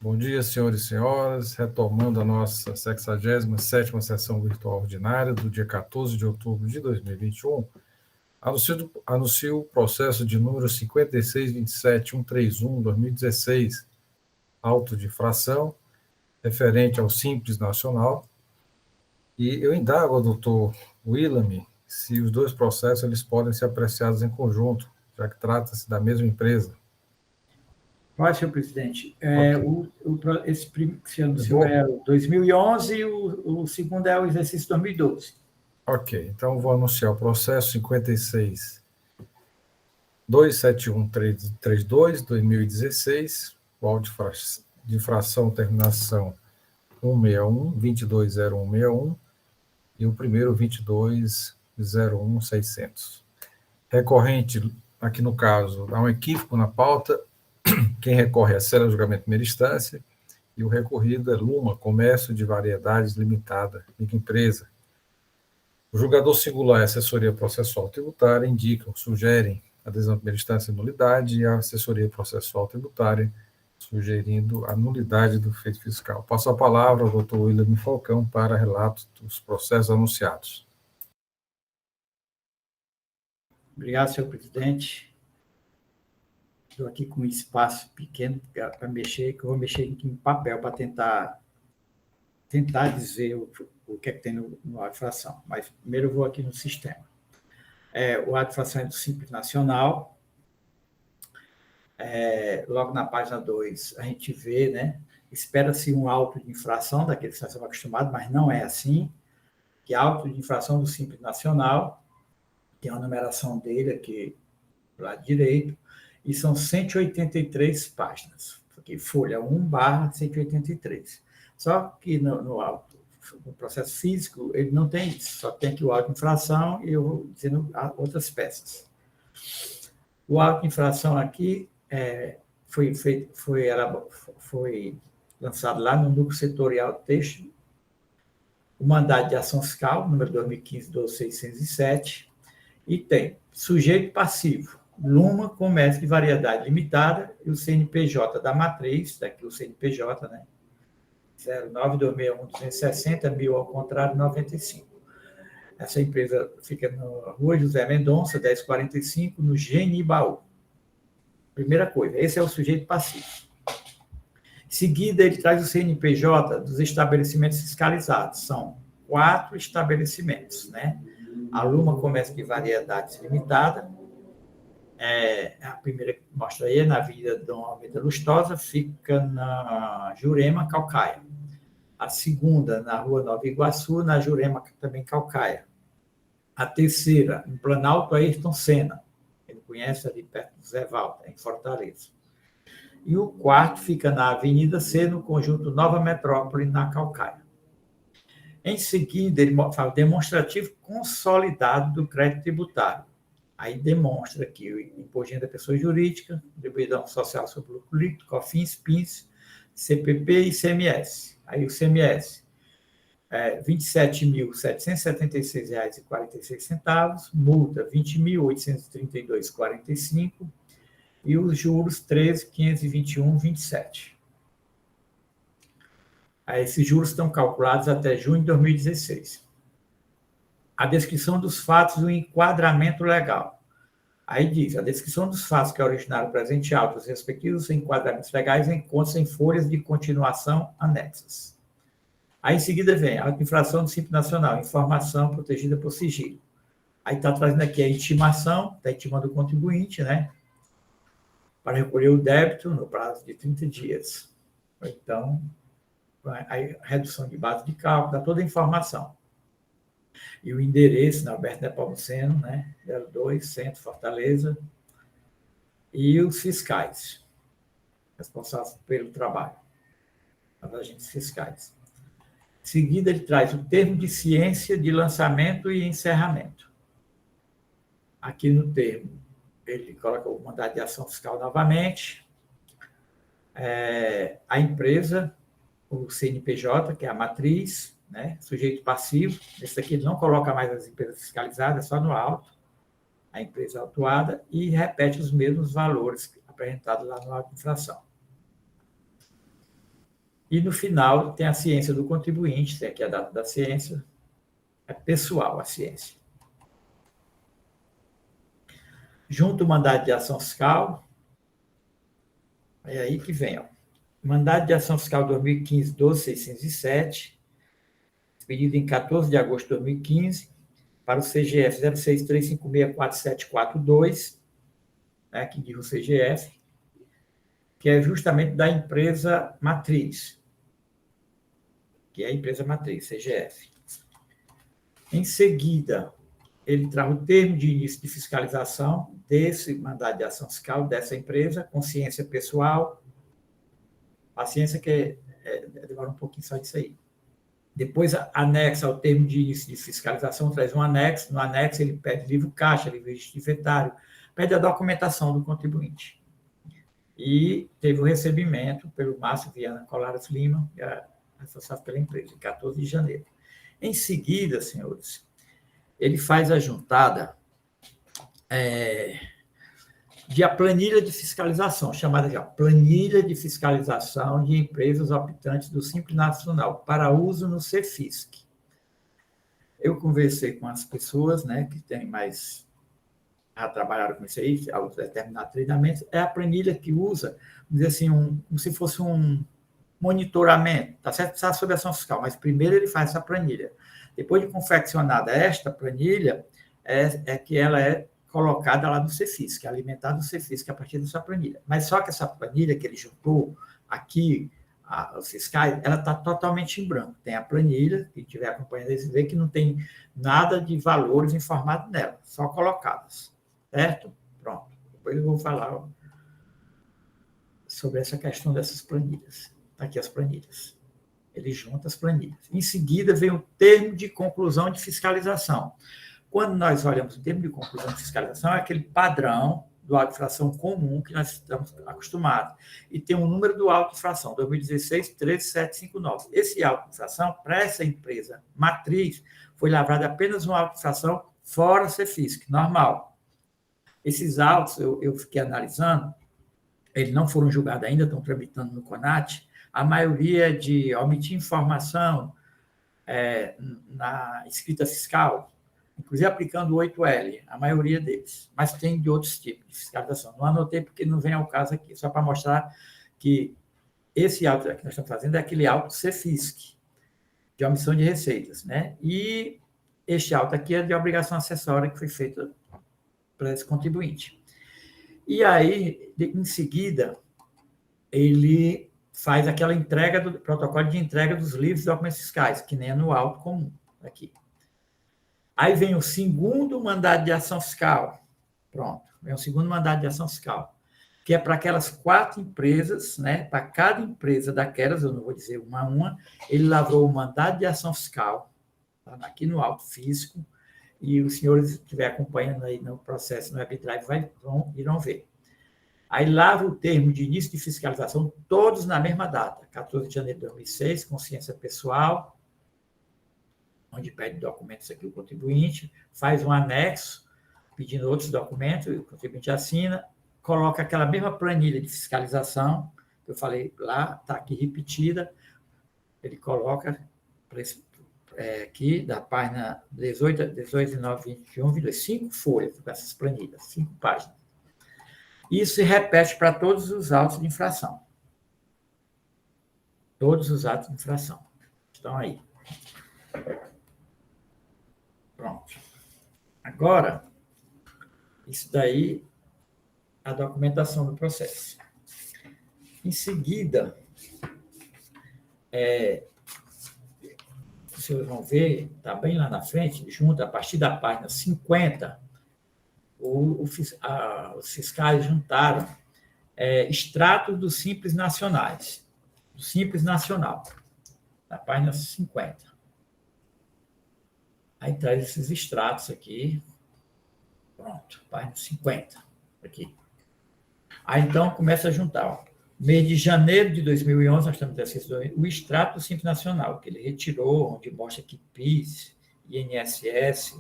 Bom dia, senhores e senhoras. Retomando a nossa 67ª sessão virtual ordinária do dia 14 de outubro de 2021, anuncio o processo de número 56.27.131/2016, auto de infração, referente ao Simples Nacional. E eu indago ao doutor Willam se os dois processos eles podem ser apreciados em conjunto, já que trata-se da mesma empresa. Pode, senhor presidente. Ok. Esse que se anunciou é o 2011 e o segundo é o exercício 2012. Ok, então vou anunciar o processo 56.27132/2016, o auto de infração terminação 161, 220161, e o primeiro 2201.600. Recorrente, aqui no caso, há um equívoco na pauta. Quem recorre é a Célula Julgamento de Primeira Instância, e o recorrido é Luma Comércio de Variedades Limitada, microempresa. O julgador singular e a assessoria processual tributária sugerem adesão à primeira instância e nulidade, e a assessoria processual tributária sugerindo a nulidade do feito fiscal. Passo a palavra ao doutor Willam Falcão para relato dos processos anunciados. Obrigado, senhor presidente. Estou aqui com um espaço pequeno para mexer, que eu vou mexer em papel para tentar dizer o que é que tem no auto de infração. Mas primeiro eu vou aqui no sistema. O auto de infração é do Simples Nacional. Logo na página 2, a gente vê, né? Espera-se um auto de infração, daqueles que nós estamos acostumados, mas não é assim. Que auto de infração do Simples Nacional, tem a numeração dele aqui do lado direito, e são 183 páginas. Aqui, folha 1/183. Só que no processo físico, ele não tem isso, só tem aqui o auto de infração e eu vou dizendo outras peças. O auto de infração aqui foi lançado lá no Núcleo Setorial Têxtil, o mandado de ação fiscal, número 2015-12607, e tem sujeito passivo, Luma Comércio de Variedade Limitada, e o CNPJ da matriz, daqui o CNPJ, né? 09261260, ao contrário, 95. Essa empresa fica na Rua José Mendonça, 1045, no Genibaú. Primeira coisa, esse é o sujeito passivo. Em seguida, ele traz o CNPJ dos estabelecimentos fiscalizados. São 4 estabelecimentos, né? A Luma Comércio de Variedades Limitada, a primeira que mostra aí, na Avenida Dom Almeida Lustosa, fica na Jurema, Calcaia. A segunda, na Rua Nova Iguaçu, na Jurema, também Calcaia. A terceira, em Planalto Ayrton Senna, ele conhece ali perto do Zé Walter, em Fortaleza. E o quarto fica na Avenida C, no conjunto Nova Metrópole, na Calcaia. Em seguida, ele fala demonstrativo consolidado do crédito tributário. Aí demonstra aqui o imposto de renda da pessoa jurídica, contribuição social sobre lucro líquido, COFINS, PINS, CPP e ICMS. Aí o ICMS é R$ 27.776,46, multa R$ 20.832,45 e os juros R$ 13.521,27. Esses juros estão calculados até junho de 2016. A descrição dos fatos e o enquadramento legal. Aí diz, a descrição dos fatos que originaram o presente auto, os respectivos enquadramentos legais encontram-se em folhas de continuação anexas. Aí, em seguida, vem a infração do Simples Nacional, informação protegida por sigilo. Aí está trazendo aqui a intimação, está intimando o contribuinte, né? Para recolher o débito no prazo de 30 dias. Então, a redução de base de cálculo, dá toda a informação. E o endereço, na Alberto Nepomuceno, né? 02, Centro, Fortaleza. E os fiscais, responsáveis pelo trabalho, as agentes fiscais. Em seguida, ele traz o termo de ciência de lançamento e encerramento. Aqui no termo, ele coloca o mandado de ação fiscal novamente. A empresa, o CNPJ, que é a matriz, né? Sujeito passivo. Esse aqui ele não coloca mais as empresas fiscalizadas, é só no auto, a empresa autuada, e repete os mesmos valores apresentados lá no auto de infração. E, no final, tem a ciência do contribuinte, que é a data da ciência, é pessoal a ciência. Junto o mandado de ação fiscal, é aí que vem, ó. Mandado de ação fiscal 2015, 12607, expedido em 14 de agosto de 2015, para o CGF 0635647742, né, que diz o CGF, que é justamente da empresa matriz, que é a empresa matriz, CGF. Em seguida, ele traz o termo de início de fiscalização desse mandado de ação fiscal dessa empresa, consciência pessoal, paciência que demora um pouquinho só disso aí. Depois, anexa ao termo de início de fiscalização, traz um anexo. No anexo, ele pede livro caixa, livro de inventário, pede a documentação do contribuinte. E teve o recebimento pelo Márcio Viana Colares Lima, responsável pela empresa, em 14 de janeiro. Em seguida, senhores, ele faz a juntada de a planilha de fiscalização, chamada de planilha de fiscalização de empresas optantes do Simples Nacional, para uso no CEFISC. Eu conversei com as pessoas, né, que têm mais, já trabalharam com isso aí, ao determinado treinamento, é a planilha que usa, vamos dizer assim, como se fosse um monitoramento, tá certo? Precisa sobre ação fiscal, mas primeiro ele faz essa planilha. Depois de confeccionada esta planilha, é que ela é colocada lá no CEFISC, alimentada no CEFISC a partir dessa planilha. Mas só que essa planilha que ele juntou aqui, os fiscais, ela está totalmente em branco. Tem a planilha, quem estiver acompanhando, você vê que não tem nada de valores informados nela, só colocadas. Certo? Pronto. Depois eu vou falar sobre essa questão dessas planilhas. Está aqui as planilhas. Ele junta as planilhas. Em seguida, vem o termo de conclusão de fiscalização. Quando nós olhamos o termo de conclusão de fiscalização, é aquele padrão do auto de infração comum que nós estamos acostumados. E tem um número do auto de infração, 2016-13759. Esse auto de infração, para essa empresa matriz, foi lavrado apenas um auto de infração fora CEFISC, normal. Esses autos, eu fiquei analisando, eles não foram julgados ainda, estão tramitando no CONAT. A maioria de omitir informação na escrita fiscal, inclusive aplicando o 8L, a maioria deles, mas tem de outros tipos de fiscalização. Não anotei porque não vem ao caso aqui, só para mostrar que esse auto que nós estamos fazendo é aquele auto CEFISC, de omissão de receitas, né? E este auto aqui é de obrigação acessória que foi feita para esse contribuinte. E aí, em seguida, ele faz aquela entrega do protocolo de entrega dos livros e documentos fiscais, que nem é no auto comum, aqui. Aí vem o segundo mandado de ação fiscal. Pronto, vem o segundo mandado de ação fiscal, que é para aquelas 4 empresas, né? Para cada empresa daquelas, eu não vou dizer uma a uma, ele lavrou o mandado de ação fiscal, tá aqui no auto físico, e os senhores que estiverem acompanhando aí no processo no WebDrive irão ver. Aí lavra o termo de início de fiscalização, todos na mesma data, 14 de janeiro de 2006, consciência pessoal, onde pede documentos aqui o contribuinte, faz um anexo, pedindo outros documentos, o contribuinte assina, coloca aquela mesma planilha de fiscalização, que eu falei lá, está aqui repetida, ele coloca aqui, da página 18, 19, 21, 5 folhas, com essas planilhas, 5 páginas. Isso se repete para todos os autos de infração. Todos os atos de infração estão aí. Pronto. Agora, isso daí, a documentação do processo. Em seguida, vocês vão ver, está bem lá na frente, junto, a partir da página 50, os fiscais juntaram extratos dos Simples Nacionais, do Simples Nacional, na página 50. Aí traz esses extratos aqui. Pronto, página 50. Aqui. Aí, então, começa a juntar. Ó. Mês de janeiro de 2011, nós estamos assistindo o extrato do Simples Nacional, que ele retirou, onde mostra que PIS, INSS,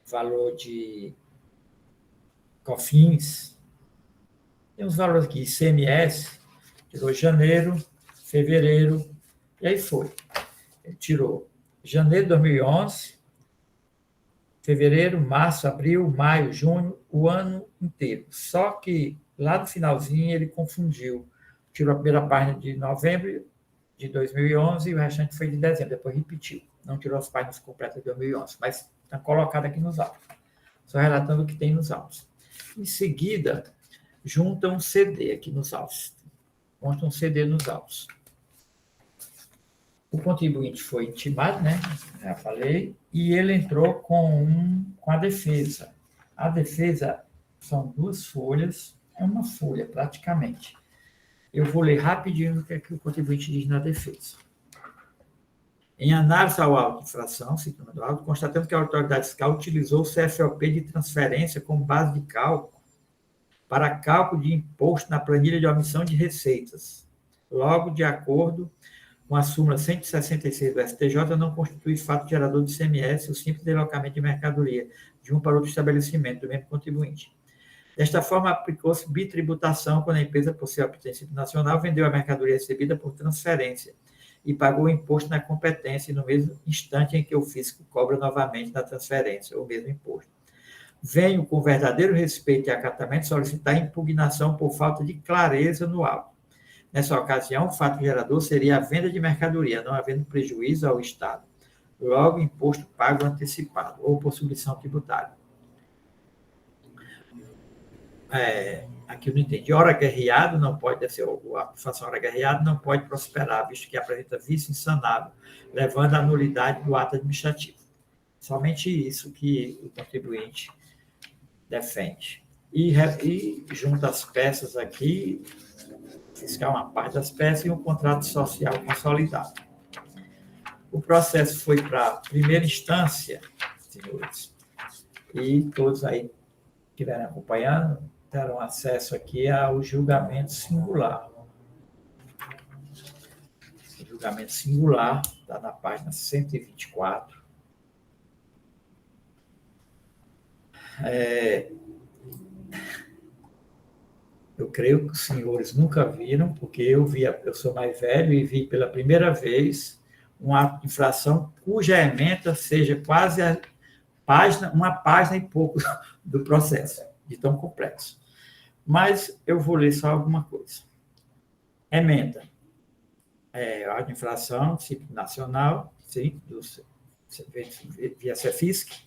valor de COFINS, tem uns valores aqui, ICMS, tirou janeiro fevereiro, e aí foi. Ele tirou janeiro de 2011, fevereiro, março, abril, maio, junho, o ano inteiro. Só que lá no finalzinho ele confundiu. Tirou a primeira página de novembro de 2011 e o restante foi de dezembro, depois repetiu. Não tirou as páginas completas de 2011, mas está colocado aqui nos autos. Só relatando o que tem nos autos. Em seguida, junta um CD aqui nos autos. Consta um CD nos autos. O contribuinte foi intimado, né? Já falei, e ele entrou com a defesa. A defesa são 2 folhas, é uma folha praticamente. Eu vou ler rapidinho o que é que o contribuinte diz na defesa. Em análise ao auto de infração, citando do auto, constatamos que a autoridade fiscal utilizou o CFOP de transferência como base de cálculo para cálculo de imposto na planilha de omissão de receitas. Logo, de acordo com a súmula 166 do STJ, não constitui fato gerador de ICMS o simples deslocamento de mercadoria de um para outro estabelecimento do mesmo contribuinte. Desta forma, aplicou-se bitributação quando a empresa, por ser princípio nacional, vendeu a mercadoria recebida por transferência e pagou o imposto na competência no mesmo instante em que o fisco cobra novamente na transferência o mesmo imposto. Venho, com verdadeiro respeito e acatamento, solicitar impugnação por falta de clareza no auto. Nessa ocasião, o fato gerador seria a venda de mercadoria, não havendo prejuízo ao Estado. Logo, imposto pago antecipado ou por submissão tributária. Aqui eu não entendi. Hora guerreado não pode, deve ser a infração hora guerreado, não pode prosperar, visto que apresenta vício insanável, levando à nulidade do ato administrativo. Somente isso que o contribuinte defende. E junta as peças aqui, fiscal uma parte das peças e um contrato social consolidado. O processo foi para a primeira instância, senhores, e todos aí que estiverem acompanhando terão acesso aqui ao julgamento singular. O julgamento singular está na página 124. Eu creio que os senhores nunca viram, porque eu sou mais velho e vi pela primeira vez uma infração cuja ementa seja quase uma página e pouco do processo, de tão complexo. Mas eu vou ler só alguma coisa. Ementa. A de infração, Simples Nacional, sim, via CEFISC,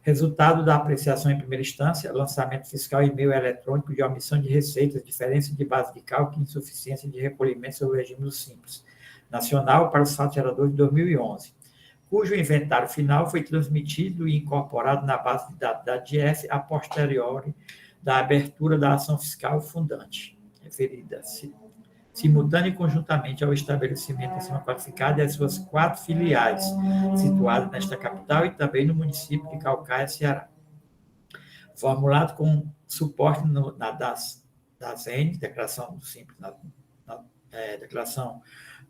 resultado da apreciação em primeira instância, lançamento fiscal e e-mail eletrônico de omissão de receitas, diferença de base de cálculo e insuficiência de recolhimento sobre o regime do Simples Nacional para os fatos geradores de 2011, cujo inventário final foi transmitido e incorporado na base de dados da DIEF a posteriori da abertura da ação fiscal fundante, referida simultânea e conjuntamente ao estabelecimento acima qualificado e às suas 4 filiais, situadas nesta capital e também no município de Calcaia, Ceará. Formulado com suporte das N, declaração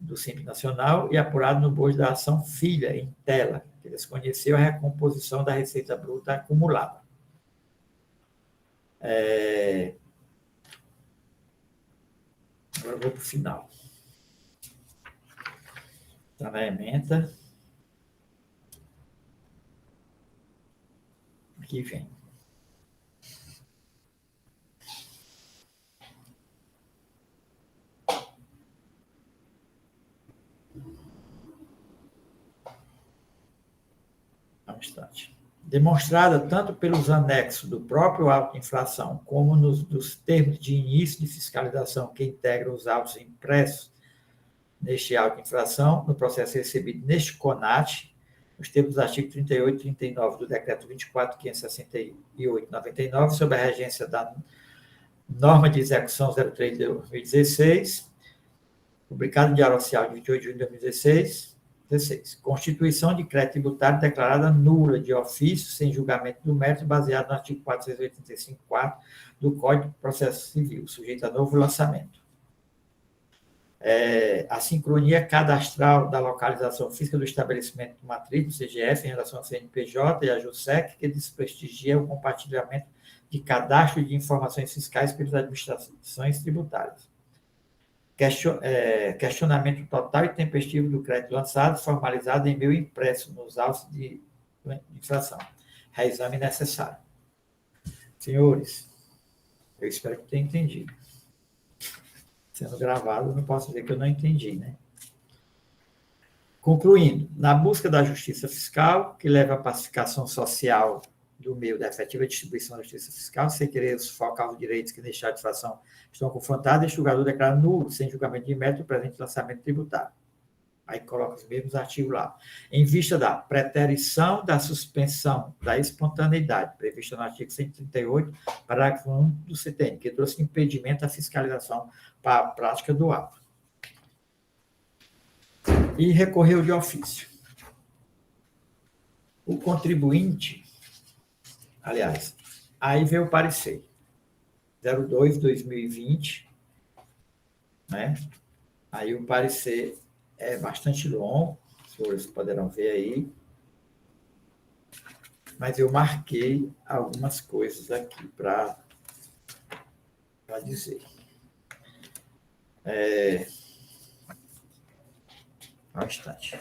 do Simples Nacional, e apurado no bojo da ação filha, em tela, que desconheceu a recomposição da receita bruta acumulada. Agora eu vou para o final. Está na ementa. Aqui vem. Um instante. Demonstrada tanto pelos anexos do próprio auto de infração, como dos termos de início de fiscalização que integram os autos impressos neste auto de infração, no processo recebido neste CONAT, nos termos dos artigos 38 e 39 do Decreto 24.568/99, sob a regência da Norma de Execução 03 de 2016, publicado no Diário Oficial de 28 de junho de 2016, 16. Constituição de crédito tributário declarada nula de ofício, sem julgamento do mérito, baseado no artigo 485.4 do Código de Processo Civil, sujeito a novo lançamento. A sincronia cadastral da localização física do estabelecimento de matrícula, CGF, em relação ao CNPJ e a JUSEC, que desprestigia o compartilhamento de cadastro de informações fiscais pelas administrações tributárias. questionamento total e tempestivo do crédito lançado, formalizado em meio impresso nos autos de infração. Reexame necessário. Senhores, eu espero que tenham entendido. Sendo gravado, não posso dizer que eu não entendi, né? Concluindo, na busca da justiça fiscal, que leva à pacificação social do meio da efetiva distribuição da justiça fiscal, sem querer sufocar os direitos que deixar de infração estão confrontados, este julgador declara nulo, sem julgamento de mérito, o presente lançamento tributário. Aí coloca os mesmos artigos lá. Em vista da preterição da suspensão da espontaneidade, prevista no artigo 138, parágrafo 1 do CTN, que trouxe impedimento à fiscalização para a prática do ato. E recorreu de ofício. O contribuinte, aliás, aí veio o parecer, 02/2020, né? Aí o parecer é bastante longo, os senhores poderão ver aí, mas eu marquei algumas coisas aqui para dizer. Um instante.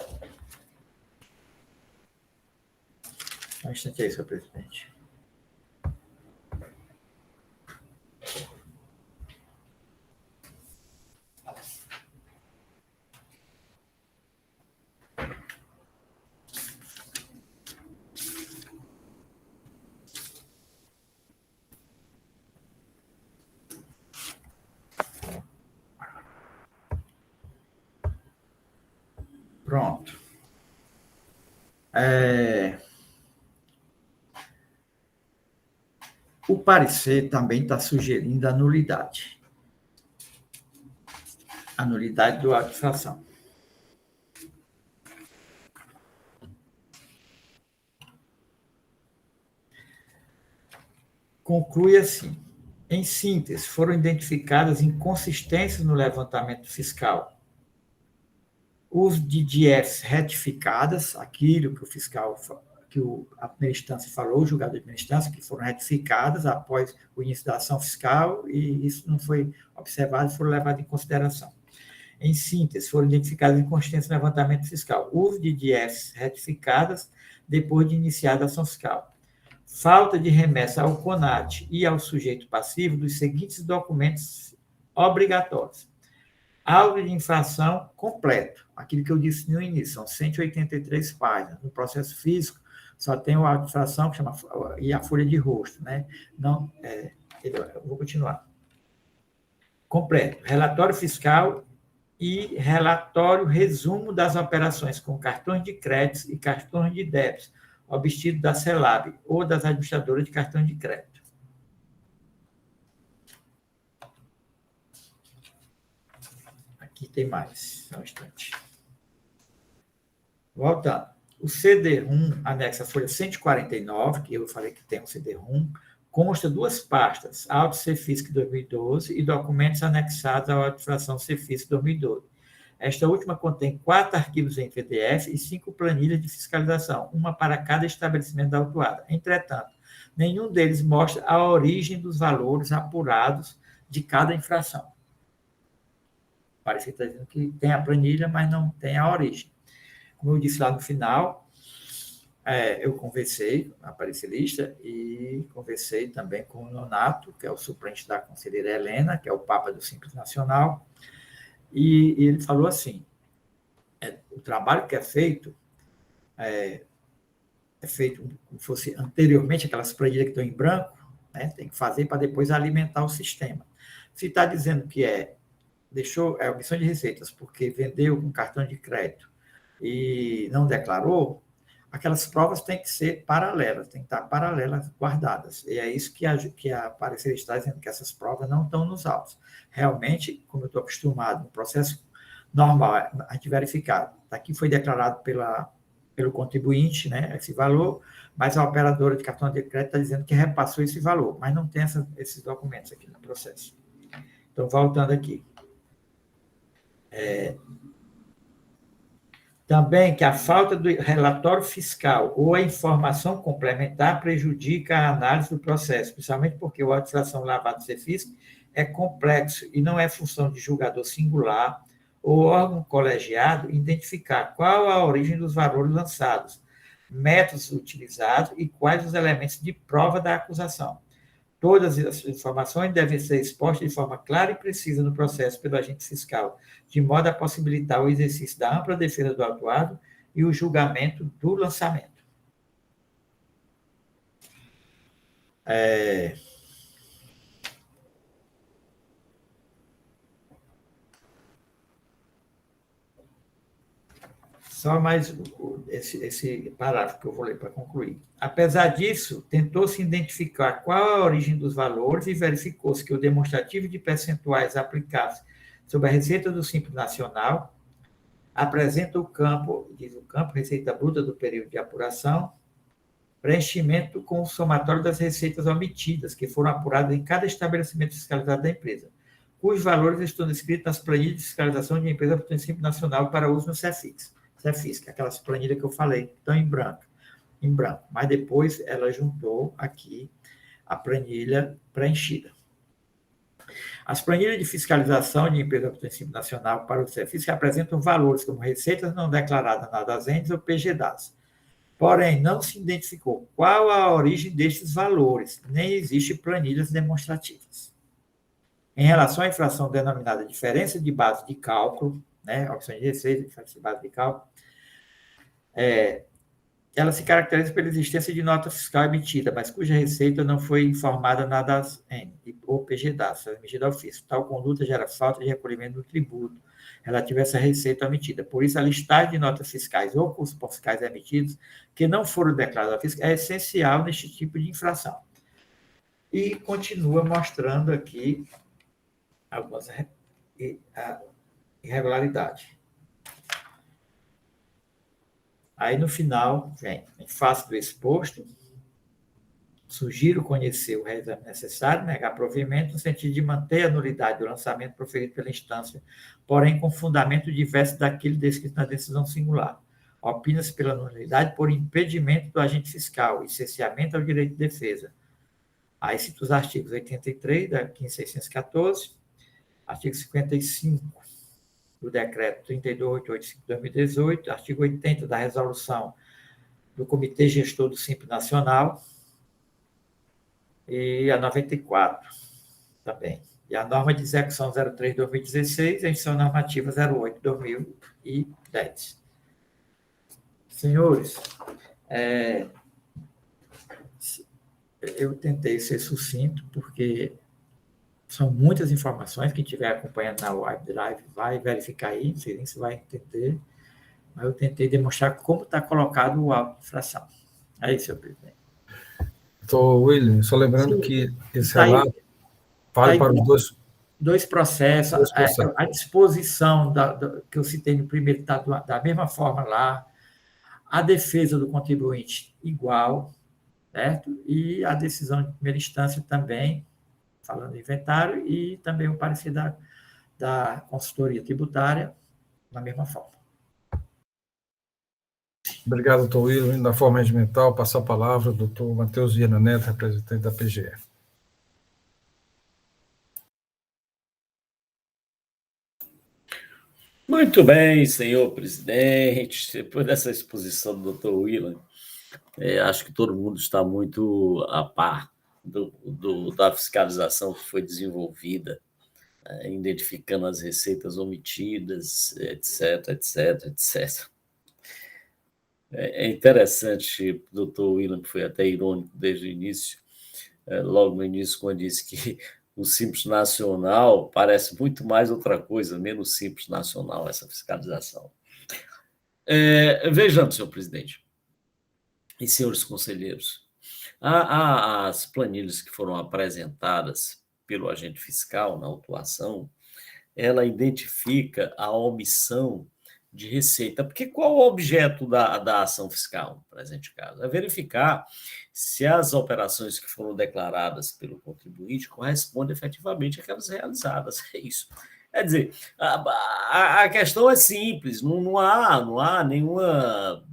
Um instante aí, senhor presidente. Pronto. O parecer também está sugerindo a nulidade. A nulidade do ato de infração. Conclui assim. Em síntese, foram identificadas inconsistências no levantamento fiscal. Uso de DIEFs retificadas, aquilo que o fiscal, a primeira instância falou, o julgador de primeira instância, que foram retificadas após o início da ação fiscal, e isso não foi observado e foram levadas em consideração. Em síntese, foram identificadas inconsistências no levantamento fiscal. Uso de DIEFs retificadas depois de iniciada a ação fiscal. Falta de remessa ao CONAT e ao sujeito passivo dos seguintes documentos obrigatórios. Auto de infração completo, aquilo que eu disse no início, são 183 páginas. No processo físico, só tem o auto de infração, que chama, e a folha de rosto, né? Não, eu vou continuar. Completo, relatório fiscal e relatório resumo das operações com cartões de crédito e cartões de débito, obtido da CELAB ou das administradoras de cartões de crédito. Aqui tem mais, só um instante. Voltando. O CD-ROM, anexo à folha 149, que eu falei que tem um CD-ROM, consta duas pastas, Auto CFISC 2012 e documentos anexados à Auto de Infração CFISC 2012. Esta última contém 4 arquivos em PDF e 5 planilhas de fiscalização, uma para cada estabelecimento da autuada. Entretanto, nenhum deles mostra a origem dos valores apurados de cada infração. Parece que está dizendo que tem a planilha, mas não tem a origem. Como eu disse lá no final, eu conversei com a parecerista e conversei também com o Nonato, que é o suplente da conselheira Helena, que é o Papa do Simples Nacional, e ele falou assim, o trabalho que é feito como fosse anteriormente, aquelas planilhas que estão em branco, né, tem que fazer para depois alimentar o sistema. Se está dizendo que deixou omissão de receitas porque vendeu com cartão de crédito e não declarou, aquelas provas têm que ser paralelas, têm que estar paralelas, guardadas. E é isso que a parecer está dizendo, que essas provas não estão nos autos. Realmente, como eu estou acostumado, no processo normal, a gente verificar, aqui foi declarado pelo contribuinte, né, esse valor, mas a operadora de cartão de crédito está dizendo que repassou esse valor, mas não tem esses documentos aqui no processo. Então, voltando aqui. Também que a falta do relatório fiscal ou a informação complementar prejudica a análise do processo, principalmente porque o auto de infração lavado CFISC é complexo e não é função de julgador singular ou órgão colegiado identificar qual a origem dos valores lançados, métodos utilizados e quais os elementos de prova da acusação. Todas as informações devem ser expostas de forma clara e precisa no processo pelo agente fiscal, de modo a possibilitar o exercício da ampla defesa do autuado e o julgamento do lançamento. Só mais esse parágrafo que eu vou ler para concluir. Apesar disso, tentou-se identificar qual a origem dos valores e verificou-se que o demonstrativo de percentuais aplicados sobre a receita do Simples Nacional apresenta o campo, diz o campo, receita bruta do período de apuração, preenchimento com o somatório das receitas omitidas, que foram apuradas em cada estabelecimento fiscalizado da empresa, cujos valores estão descritos nas planilhas de fiscalização de empresa do Simples Nacional para uso no CEFIX. CEFIX, aquelas planilhas que eu falei, que estão em branco. Mas depois ela juntou aqui a planilha preenchida. As planilhas de fiscalização de empresa do Simples Nacional para o CEFIX apresentam valores como receitas não declaradas na DASENS ou PGDAS. Porém, não se identificou qual a origem destes valores, nem existe planilhas demonstrativas. Em relação à infração denominada diferença de base de cálculo, opção de receita, diferença de base de cálculo, ela se caracteriza pela existência de nota fiscal emitida, mas cuja receita não foi informada na DASN ou PGDAS, emitida ao fisco. Tal conduta gera falta de recolhimento do tributo relativo a essa receita emitida. Por isso, a listagem de notas fiscais ou cursos fiscais emitidos que não foram declarados ao fisco é essencial neste tipo de infração. E continua mostrando aqui algumas irregularidades. Aí, no final, vem, em face do exposto, sugiro conhecer o reexame necessário, negar provimento, no sentido de manter a nulidade do lançamento proferido pela instância, porém com fundamento diverso daquele descrito na decisão singular. Opina-se pela nulidade por impedimento do agente fiscal e cerceamento ao direito de defesa. Aí cito os artigos 83 da 15.614, artigo 55 do decreto 32.885 de 2018, artigo 80 da resolução do Comitê Gestor do Simples Nacional, e a 94 também. E a norma de execução 03 de 2016 e a edição normativa 08 de 2010. Senhores, eu tentei ser sucinto, porque são muitas informações. Quem estiver acompanhando na Drive vai verificar aí, não sei nem se vai entender, mas eu tentei demonstrar como está colocado o auto de infração. É isso, senhor presidente. Doutor William, só lembrando que esse relato vale para os dois processos. A disposição que eu citei no primeiro está da mesma forma lá, a defesa do contribuinte igual, certo? E a decisão de primeira instância também, falando do inventário, e também o parecer da consultoria tributária, da mesma forma. Obrigado, doutor William. Da forma regimental, passo a palavra ao doutor Matheus Viana Neto, representante da PGE. Muito bem, senhor presidente. Depois dessa exposição do doutor William, acho que todo mundo está muito a par da fiscalização que foi desenvolvida, identificando as receitas omitidas, etc, etc, etc. É interessante, o doutor William foi até irônico desde o início, logo no início, quando disse que o Simples Nacional parece muito mais outra coisa, menos Simples Nacional, essa fiscalização. Vejamos, senhor presidente e senhores conselheiros, as planilhas que foram apresentadas pelo agente fiscal na autuação, ela identifica a omissão de receita, porque qual o objeto da ação fiscal, no presente caso? É verificar se as operações que foram declaradas pelo contribuinte correspondem efetivamente àquelas realizadas, é isso. Quer dizer, a questão é simples, não há nenhuma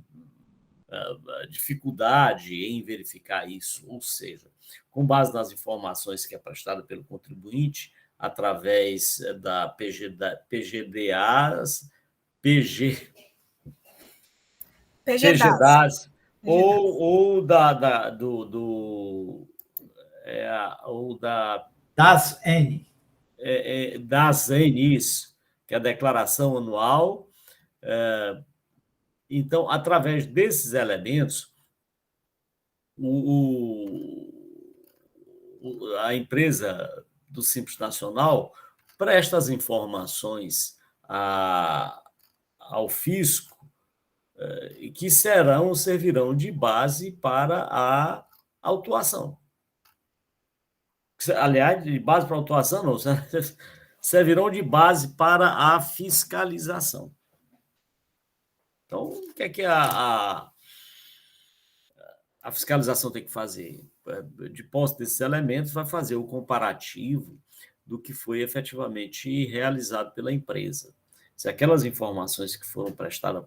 dificuldade em verificar isso, ou seja, com base nas informações que é prestada pelo contribuinte, através da PGDAs, PGDAs, ou da DAS-N. DAS-N, isso, que é a declaração anual. Então, através desses elementos, a empresa do Simples Nacional presta as informações ao fisco que servirão de base para a autuação. Aliás, de base para a autuação, não, servirão de base para a fiscalização. Então, o que é que a fiscalização tem que fazer? De posse desses elementos, vai fazer o comparativo do que foi efetivamente realizado pela empresa. Se aquelas informações que foram prestadas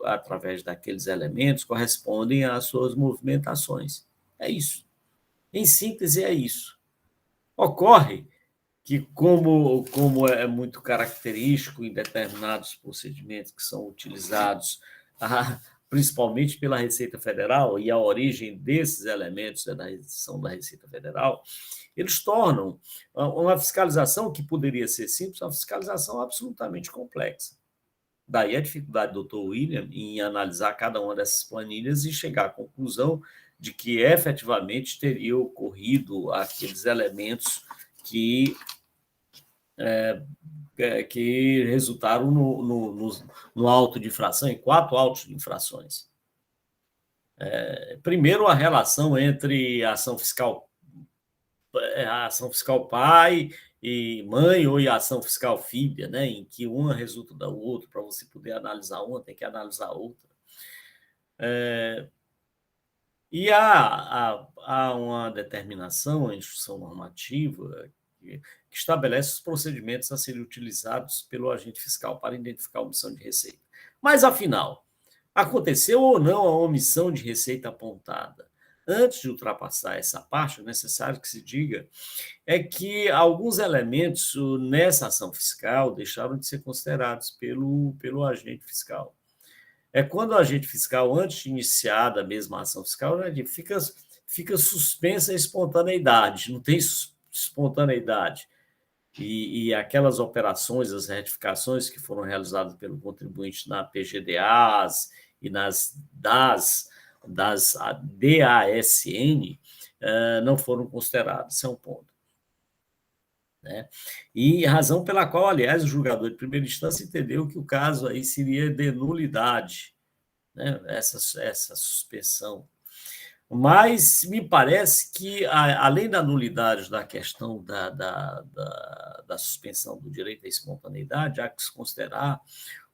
através daqueles elementos correspondem às suas movimentações. É isso. Em síntese, é isso. Ocorre que, como é muito característico em determinados procedimentos que são utilizados, principalmente pela Receita Federal, e a origem desses elementos é da restrição da Receita Federal, eles tornam uma fiscalização que poderia ser simples, uma fiscalização absolutamente complexa. Daí a dificuldade do Dr. William em analisar cada uma dessas planilhas e chegar à conclusão de que efetivamente teria ocorrido aqueles elementos que resultaram no auto de infração, em 4 autos de infrações. Primeiro, a relação entre a ação fiscal pai e mãe, ou a ação fiscal filha, né, em que uma resulta da outra. Para você poder analisar uma, tem que analisar a outra. E há uma determinação, a instrução normativa, que estabelece os procedimentos a serem utilizados pelo agente fiscal para identificar a omissão de receita. Mas, afinal, aconteceu ou não a omissão de receita apontada? Antes de ultrapassar essa parte, o necessário que se diga é que alguns elementos nessa ação fiscal deixaram de ser considerados pelo agente fiscal. Quando o agente fiscal, antes de iniciar a mesma ação fiscal, fica suspensa a espontaneidade, não tem espontaneidade. E aquelas operações, as retificações que foram realizadas pelo contribuinte na PGDAs e nas DASN, não foram consideradas. Isso é um ponto. Né? E razão pela qual, aliás, o julgador de primeira instância entendeu que o caso aí seria de nulidade, né? Essa suspensão. Mas me parece que, além da nulidade da questão da suspensão do direito à espontaneidade, há que se considerar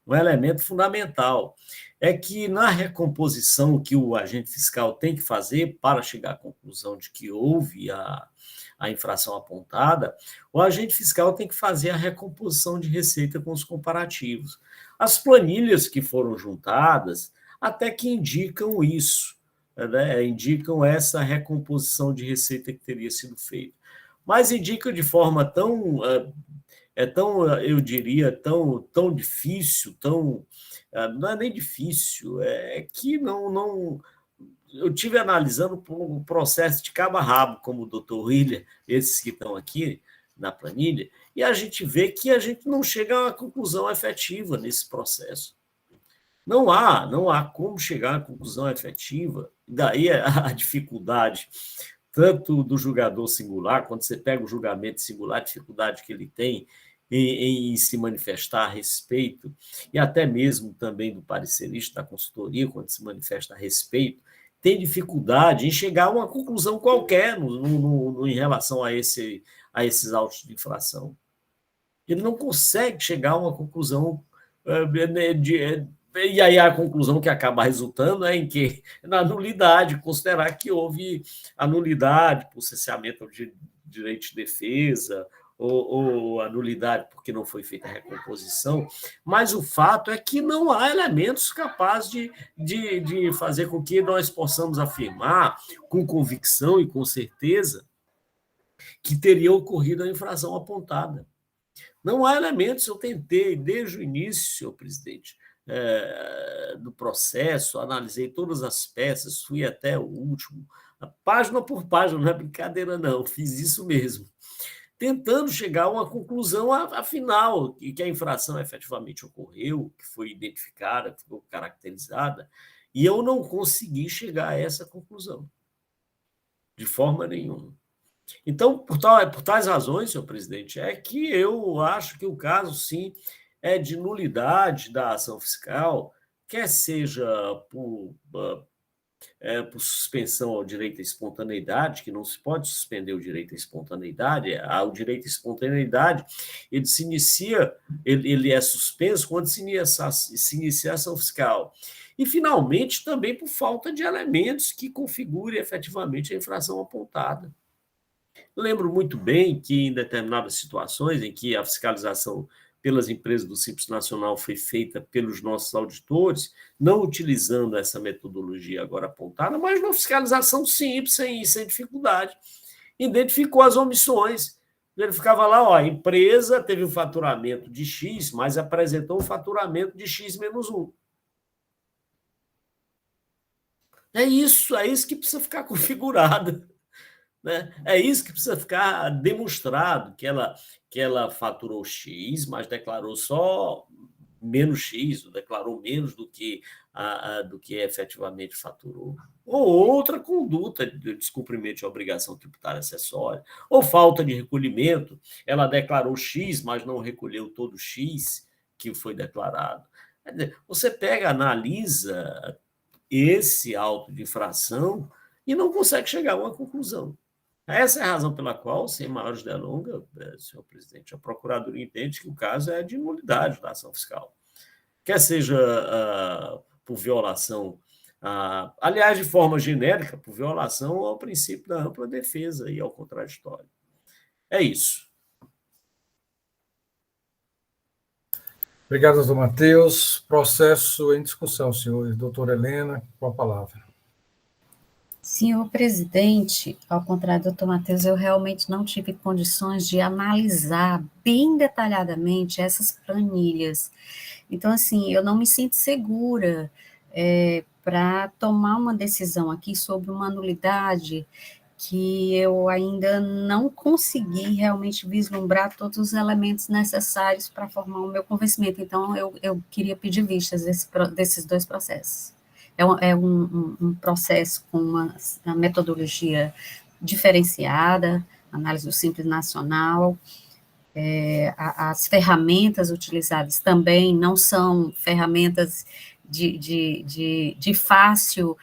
um elemento fundamental, é que na recomposição que o agente fiscal tem que fazer para chegar à conclusão de que houve a infração apontada, o agente fiscal tem que fazer a recomposição de receita com os comparativos. As planilhas que foram juntadas até que indicam isso, né? Indicam essa recomposição de receita que teria sido feita. Mas indicam de forma tão, eu diria, tão difícil, não é nem difícil, é que não eu tive analisando o processo de cabo a rabo, como o Dr. William, esses que estão aqui na planilha, e a gente vê que a gente não chega a uma conclusão efetiva nesse processo. Não há como chegar a conclusão efetiva, daí a dificuldade tanto do julgador singular, quando você pega o julgamento singular, a dificuldade que ele tem em se manifestar a respeito, e até mesmo também do parecerista da consultoria, quando se manifesta a respeito, tem dificuldade em chegar a uma conclusão qualquer em relação a esses autos de infração. Ele não consegue chegar a uma conclusão, e aí a conclusão que acaba resultando é em que, na nulidade, considerar que houve a nulidade por cesseamento de direito de defesa, ou a nulidade porque não foi feita a recomposição, mas o fato é que não há elementos capazes de fazer com que nós possamos afirmar com convicção e com certeza que teria ocorrido a infração apontada. Não há elementos, eu tentei, desde o início, senhor presidente, do processo, analisei todas as peças, fui até o último, página por página, não é brincadeira, não, fiz isso mesmo, tentando chegar a uma conclusão afinal, que a infração efetivamente ocorreu, que foi identificada, que ficou caracterizada, e eu não consegui chegar a essa conclusão, de forma nenhuma. Então, por tais razões, senhor presidente, é que eu acho que o caso, sim, é de nulidade da ação fiscal, quer seja por suspensão ao direito à espontaneidade, que não se pode suspender o direito à espontaneidade, o direito à espontaneidade, ele é suspenso quando se inicia a ação fiscal. E, finalmente, também por falta de elementos que configurem efetivamente a infração apontada. Lembro muito bem que, em determinadas situações em que a fiscalização pelas empresas do Simples Nacional foi feita pelos nossos auditores, não utilizando essa metodologia agora apontada, mas uma fiscalização simples, sem dificuldade. Identificou as omissões. Verificava lá, a empresa teve um faturamento de X, mas apresentou um faturamento de X menos 1. É isso que precisa ficar configurado. Né? É isso que precisa ficar demonstrado, que ela faturou X, mas declarou só menos X, ou declarou menos do que efetivamente faturou. Ou outra conduta de descumprimento de obrigação tributária acessória, ou falta de recolhimento, ela declarou X, mas não recolheu todo X que foi declarado. Você pega, analisa esse auto de infração e não consegue chegar a uma conclusão. Essa é a razão pela qual, sem maiores delongas, senhor presidente, a Procuradoria entende que o caso é de nulidade da ação fiscal. Quer seja por violação, aliás, de forma genérica, por violação ao princípio da ampla defesa e ao contraditório. É isso. Obrigado, doutor Matheus. Processo em discussão, senhores. Doutora Helena, com a palavra. Senhor presidente, ao contrário do doutor Matheus, eu realmente não tive condições de analisar bem detalhadamente essas planilhas. Então, assim, eu não me sinto segura para tomar uma decisão aqui sobre uma nulidade que eu ainda não consegui realmente vislumbrar todos os elementos necessários para formar o meu convencimento. Então, eu queria pedir vistas desses dois processos. É um processo com uma metodologia diferenciada, análise do Simples Nacional, as ferramentas utilizadas também não são ferramentas de fácil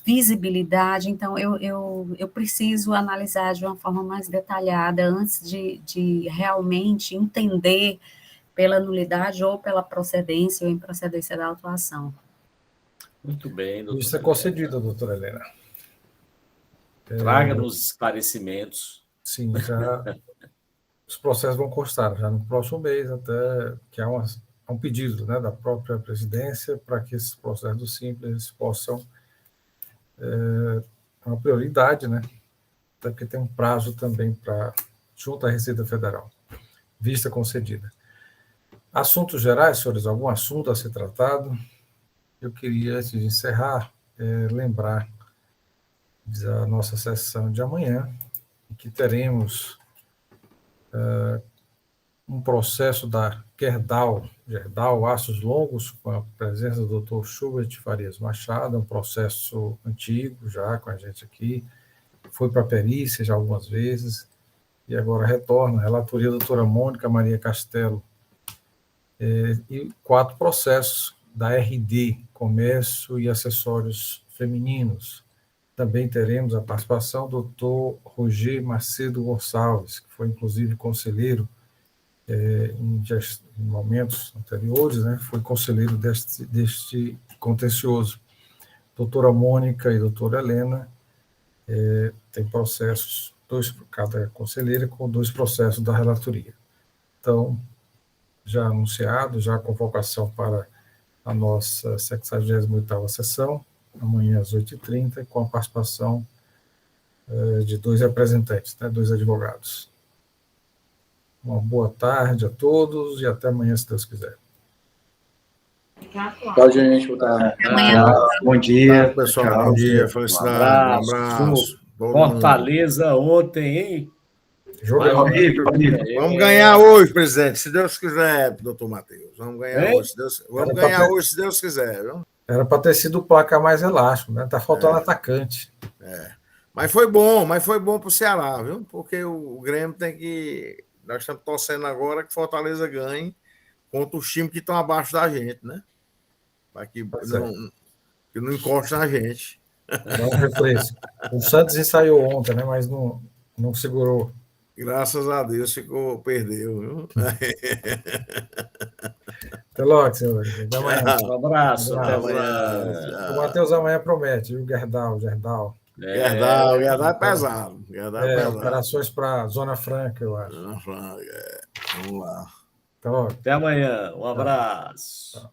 visibilidade, então eu preciso analisar de uma forma mais detalhada antes de realmente entender pela nulidade ou pela procedência ou improcedência da autuação. Muito bem, doutor. Isso é concedido, doutora Helena. Traga-nos esclarecimentos. Sim, já os processos vão constar já no próximo mês, até que há um pedido, né, da própria presidência para que esses processos do Simples possam uma prioridade, né, até porque tem um prazo também junto à Receita Federal, vista concedida. Assuntos gerais, senhores, algum assunto a ser tratado? Eu queria, antes de encerrar, lembrar da nossa sessão de amanhã, em que teremos um processo da Gerdau Aços Longos, com a presença do Dr. Schubert Farias Machado, um processo antigo já com a gente aqui, foi para a perícia já algumas vezes, e agora retorna, a relatoria da doutora Mônica Maria Castelo, e 4 processos da RD, Comércio e Acessórios Femininos. Também teremos a participação do Dr. Roger Macedo Gonçalves, que foi, inclusive, conselheiro em momentos anteriores, né? Foi conselheiro deste contencioso. Doutora Mônica e doutora Helena têm processos, cada conselheira com 2 processos da relatoria. Então, já anunciado, já a convocação para a nossa 68ª sessão, amanhã às 8h30, com a participação de 2 representantes, né, 2 advogados. Uma boa tarde a todos e até amanhã, se Deus quiser. Tchau, gente. Boa tarde. Amanhã. Bom dia. Tchau, pessoal. Tchau. Bom dia. Felicidade. Um abraço. Todo mundo. Fortaleza ontem, hein? Jogão. Horrível. Vamos ganhar hoje, presidente, se Deus quiser, doutor Matheus. Vamos ganhar Hein? hoje, se Deus... Vamos ganhar hoje, se Deus quiser. Viu? Era para ter sido o placar mais elástico, né? Tá faltando atacante. Mas foi bom para o Ceará, viu? Porque o Grêmio tem que. Nós estamos torcendo agora que Fortaleza ganhe contra os times que estão abaixo da gente, né? Para que não encoste na gente. Dá um refresco. O Santos ensaiou ontem, né? Mas não segurou. Graças a Deus perdeu, viu? Até logo, senhor. Até amanhã. Um abraço, até Abraço. amanhã. O Matheus amanhã promete, viu? Gerdau. Gerdau é pesado. Gerdau é pesado. Operações para Zona Franca, eu acho. Vamos lá. Até logo. Até amanhã. Um abraço. Tchau.